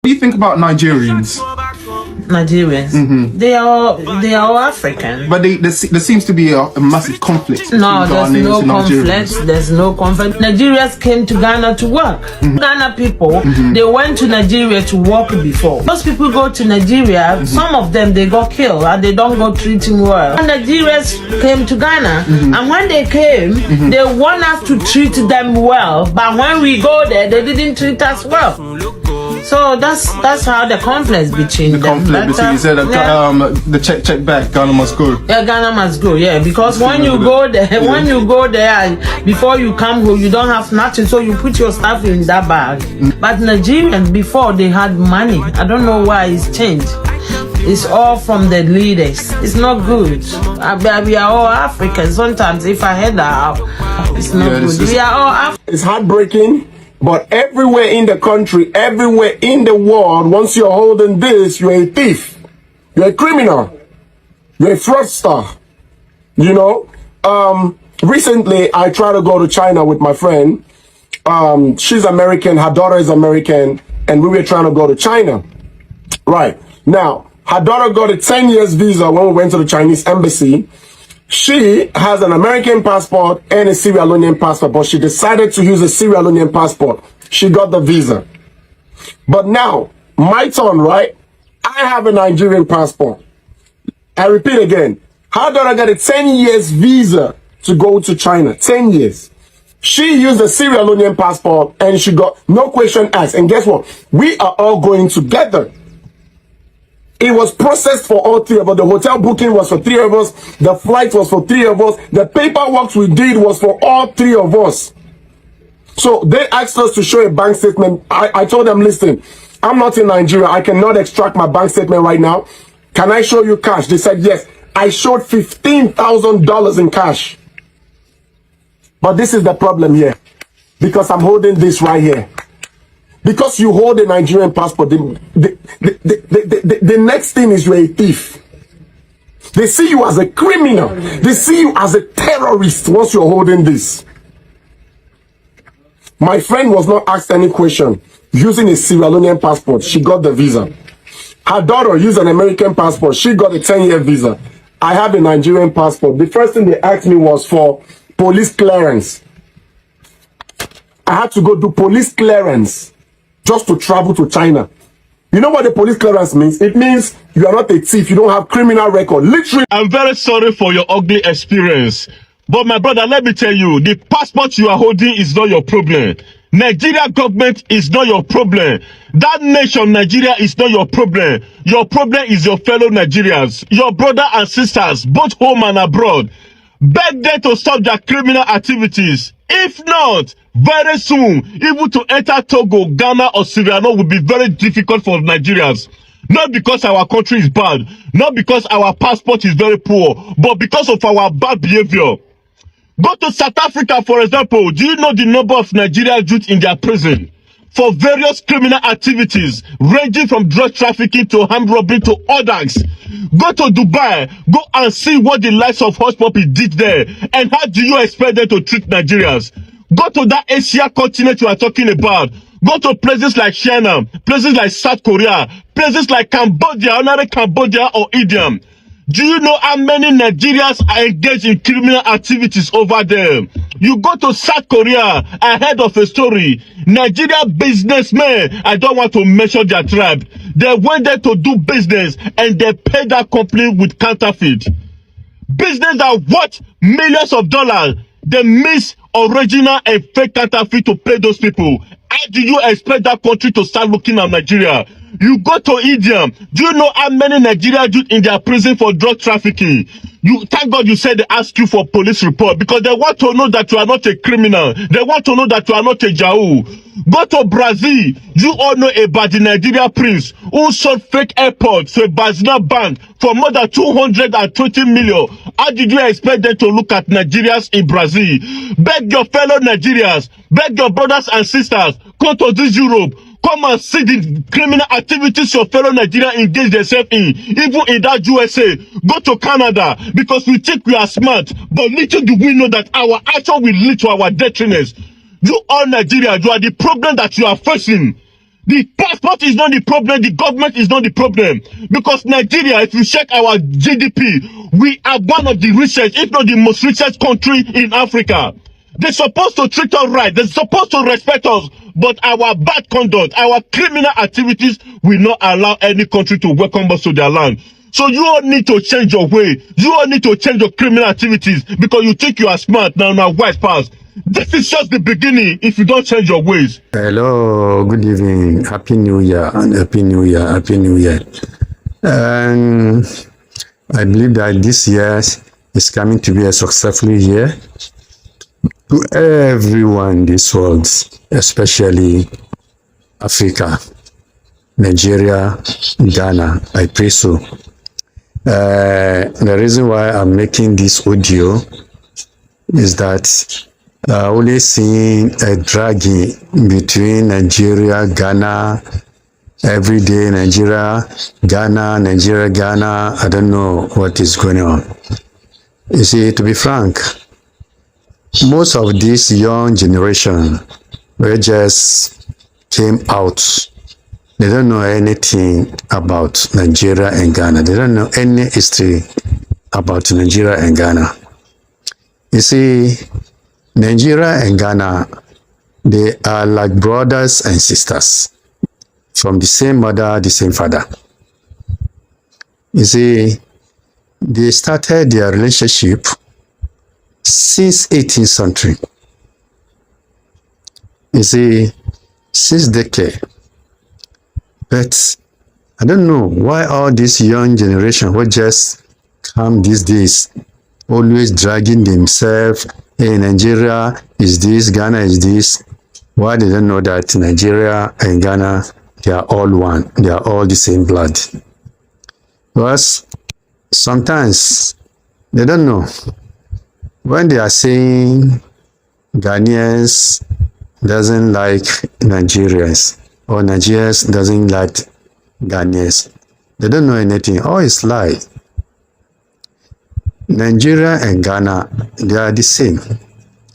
What do you think about Nigerians? Nigerians, they are all African. But there seems to be a massive conflict. No, there's no conflict. There's no conflict. Nigerians came to Ghana to work. Ghana people, they went to Nigeria to work before. Most people go to Nigeria. Some of them they got killed and they don't go treating well. And Nigerians came to Ghana, and when they came, they want us to treat them well. But when we go there, they didn't treat us well. So that's how the conflict between them. You said the check back, Ghana must go. Yeah, Ghana must go. Yeah, because when you go there, before you come home, you don't have nothing, so you put your stuff in that bag. But Nigerians before they had money. I don't know why it's changed. It's all from the leaders. It's not good. We are all Africans. Sometimes if I head out, it's not good. We are all Africans. It's heartbreaking. But everywhere in the country, everywhere in the world, once you're holding this, you're a thief. You're a criminal. You're a fraudster. You know? Recently, I tried to go to China with my friend. She's American. Her daughter is American. And we were trying to go to China. Right. Now, her daughter got a 10 years visa when we went to the Chinese embassy. She has an American passport and a Sierra Leonean passport, but she decided to use a Sierra Leonean passport. She got the visa. But now, my turn, right? I have a Nigerian passport. I repeat again. Her daughter got a 10 years visa to go to China. 10 years. She used a Sierra Leonean passport and she got no question asked. And guess what? We are all going together. It was processed for all three of us. The hotel booking was for three of us. The flight was for three of us. The paperwork we did was for all three of us. So they asked us to show a bank statement. I told them, listen, I'm not in Nigeria. I cannot extract my bank statement right now. Can I show you cash? They said, yes. I showed $15,000 in cash. But this is the problem here. Because I'm holding this right here. Because you hold a Nigerian passport, the next thing is you're a thief. They see you as a criminal. They see you as a terrorist once you're holding this. My friend was not asked any question. Using a Sierra Leonean passport, she got the visa. Her daughter used an American passport. She got a 10-year visa. I have a Nigerian passport. The first thing they asked me was for police clearance. I had to go do police clearance just to travel to China. You know what the police clearance means? It means you are not a thief. You don't have criminal record. Literally. I'm very sorry for your ugly experience. But my brother, let me tell you, the passport you are holding is not your problem. Nigeria government is not your problem. That nation, Nigeria, is not your problem. Your problem is your fellow Nigerians, your brother and sisters, both home and abroad. Beg them to stop their criminal activities. If not, very soon, even to enter Togo, Ghana, or Sierra Leone will be very difficult for Nigerians. Not because our country is bad, not because our passport is very poor, but because of our bad behavior. Go to South Africa, for example. Do you know the number of Nigerian youth in their prison for various criminal activities, ranging from drug trafficking to armed robbery to others? Go to Dubai, go and see what the likes of Hush Puppy did there, and how do you expect them to treat Nigerians? Go to that Asia continent you are talking about. Go to places like China, places like South Korea, places like Cambodia, another Cambodia or India. Do you know how many Nigerians are engaged in criminal activities over there? You go to South Korea, I heard of a story. Nigeria businessmen, I don't want to mention their tribe. They went there to do business and they paid that company with counterfeit. Business that worth millions of dollars. They miss original and fake counterfeit to pay those people. How do you expect that country to start looking at Nigeria? You go to India. Do you know how many Nigerians youth in their prison for drug trafficking? You thank God you said they ask you for police report because they want to know that you are not a criminal. They want to know that you are not a Yahoo. Go to Brazil. You all know about the Nigeria prince who sold fake airports to a Brazilian bank for more than 220 million. How did you expect them to look at Nigerians in Brazil? Beg your fellow Nigerians, beg your brothers and sisters, come to this Europe. Come and see the criminal activities your fellow Nigerians engage themselves in. Even in that USA, go to Canada because we think we are smart. But little do we know that our action will lead to our detriment. You all Nigerians, you are the problem that you are facing. The passport is not the problem, the government is not the problem. Because Nigeria, if you check our GDP, we are one of the richest, if not the most richest country in Africa. They're supposed to treat us right, they're supposed to respect us, but our bad conduct, our criminal activities will not allow any country to welcome us to their land. So you all need to change your way. You all need to change your criminal activities because you think you are smart now wise pass. This is just the beginning if you don't change your ways. Hello, good evening. Happy New Year and Happy New Year, Happy New Year. And I believe that this year is coming to be a successful year to everyone in this world, especially Africa, Nigeria, Ghana. I pray so. The reason why I'm making this audio is that only seeing a dragging between Nigeria, Ghana, every day Nigeria, Ghana. I don't know what is going on. You see, to be frank, most of this young generation, they just came out. They don't know anything about Nigeria and Ghana. They don't know any history about Nigeria and Ghana. You see, Nigeria and Ghana, they are like brothers and sisters from the same mother, the same father. You see, they started their relationship since 18th century. You see, since decade. But I don't know why all this young generation will just come these days, always dragging themselves. Hey, Nigeria is this, Ghana is this. Why they don't know that Nigeria and Ghana, they are all one. They are all the same blood. Because sometimes they don't know. When they are saying Ghanaians doesn't like Nigerians or Nigerians doesn't like Ghanaians, they don't know anything. Oh, it's lie. Nigeria and Ghana, they are the same.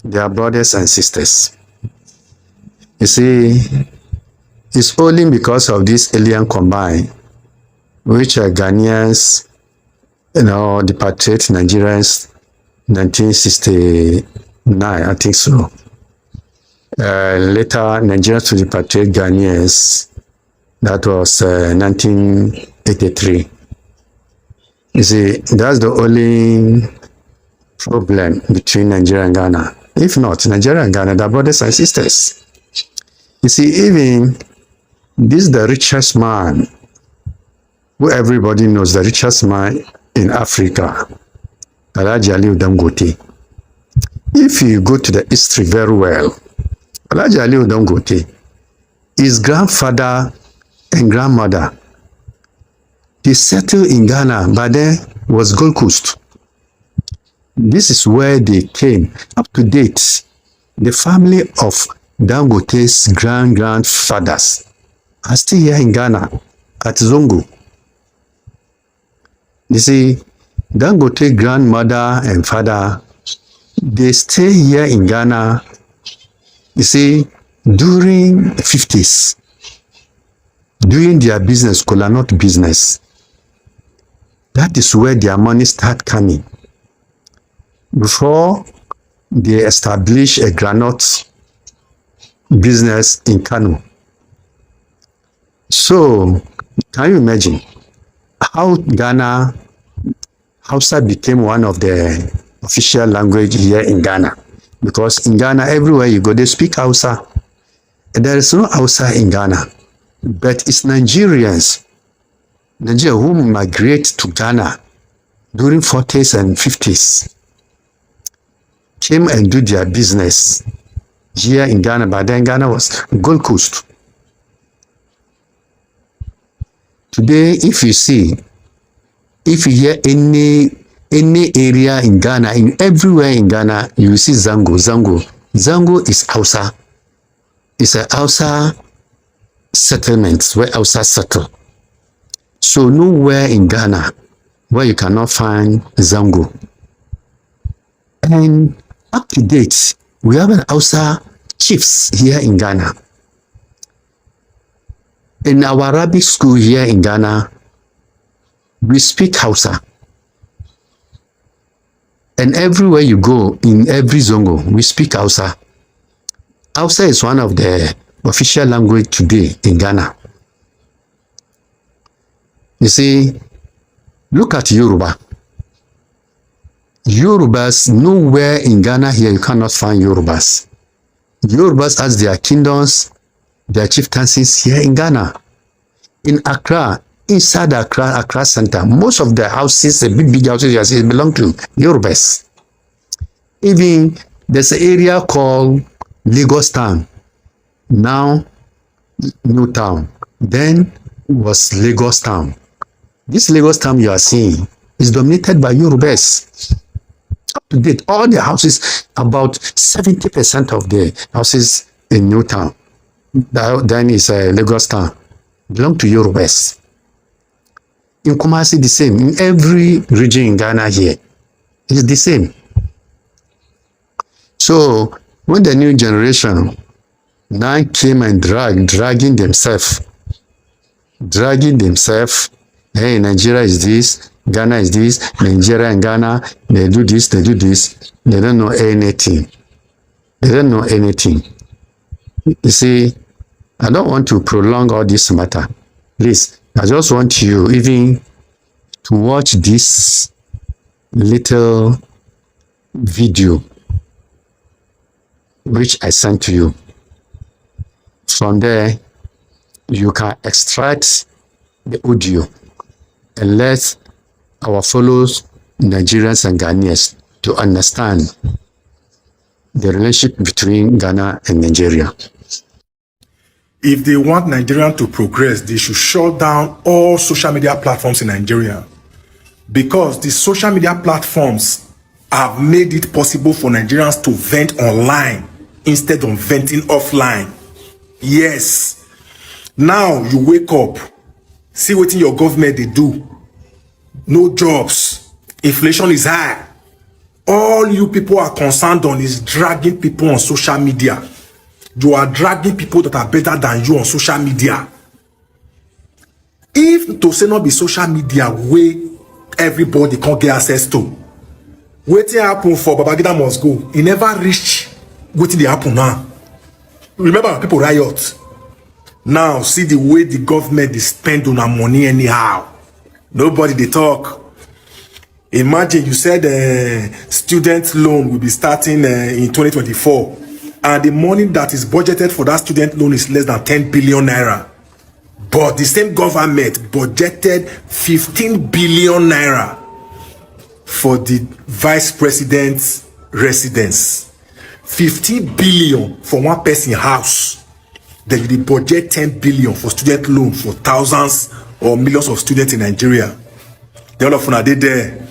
They are brothers and sisters. You see, it's only because of this alien combine, which are Ghanaians, repatriate Nigerians 1969, I think so. Later, Nigerians to repatriate Ghanaians, that was 1983. You see, that's the only problem between Nigeria and Ghana. If not, Nigeria and Ghana, they're brothers and sisters. You see, even this is the richest man, who everybody knows, the richest man in Africa, Alhaji Aliyu Dangote. If you go to the history very well, Alhaji Aliyu Dangote, his grandfather and grandmother, they settled in Ghana, but then was Gold Coast. This is where they came. Up to date, the family of Dangote's grandfathers are still here in Ghana at Zongo. You see, Dangote grandmother and father, they stay here in Ghana, you see, during the 50s, doing their business, kola nut business. That is where their money start coming. Before they establish a granite business in Kano. So, can you imagine how Ghana, Hausa became one of the official language here in Ghana? Because in Ghana, everywhere you go, they speak Hausa. There is no Hausa in Ghana, but it's Nigerians who migrate to Ghana during 40s and 50s, came and do their business here in Ghana, but then Ghana was Gold Coast. Today, if you hear any area in Ghana, everywhere in Ghana, you see Zango. Zango is Hausa. It's a Hausa settlement where Hausa settle. So nowhere in Ghana where you cannot find Zango. And up to date, we have an Hausa chiefs here in Ghana. In our Arabic school here in Ghana, we speak Hausa. And everywhere you go, in every zongo, we speak Hausa. Hausa is one of the official language today in Ghana. You see, look at Yoruba. Yorubas, nowhere in Ghana here you cannot find Yorubas. Yorubas has their kingdoms, their chieftaincies here in Ghana. In Accra, inside Accra Center, most of the houses, the big houses you see, belong to Yorubas. Even there's an area called Lagos Town, now New Town, then was Lagos Town. This Lagos Town you are seeing is dominated by Yorubas. Up to date, all the houses, about 70% of the houses in New Town, then is Lagos Town, belong to Yorubas. In Kumasi, the same. In every region in Ghana here, it's the same. So when the new generation now came and dragging themselves, hey, Nigeria is this, Ghana is this, Nigeria and Ghana, they do this, they don't know anything. They don't know anything. You see, I don't want to prolong all this matter. Please, I just want you even to watch this little video which I sent to you. From there, you can extract the audio and let our fellow Nigerians and Ghanaians to understand the relationship between Ghana and Nigeria. If they want Nigeria to progress, they should shut down all social media platforms in Nigeria, because the social media platforms have made it possible for Nigerians to vent online instead of venting offline. Yes. Now you wake up, see what your government they do. No jobs. Inflation is high. All you people are concerned on is dragging people on social media. You are dragging people that are better than you on social media. If to say not be social media where everybody can't get access to, waiting happen for Babangida must go. He never reached waiting the happen now. Remember, people riot. Now see the way the government is spend on our money anyhow. Nobody they talk. Imagine you said student loan will be starting in 2024, and the money that is budgeted for that student loan is less than 10 billion naira. But the same government budgeted 15 billion naira for the vice president's residence. 15 billion for one person house. Then you budget 10 billion for student loan for thousands or millions of students in Nigeria. The all of them are there.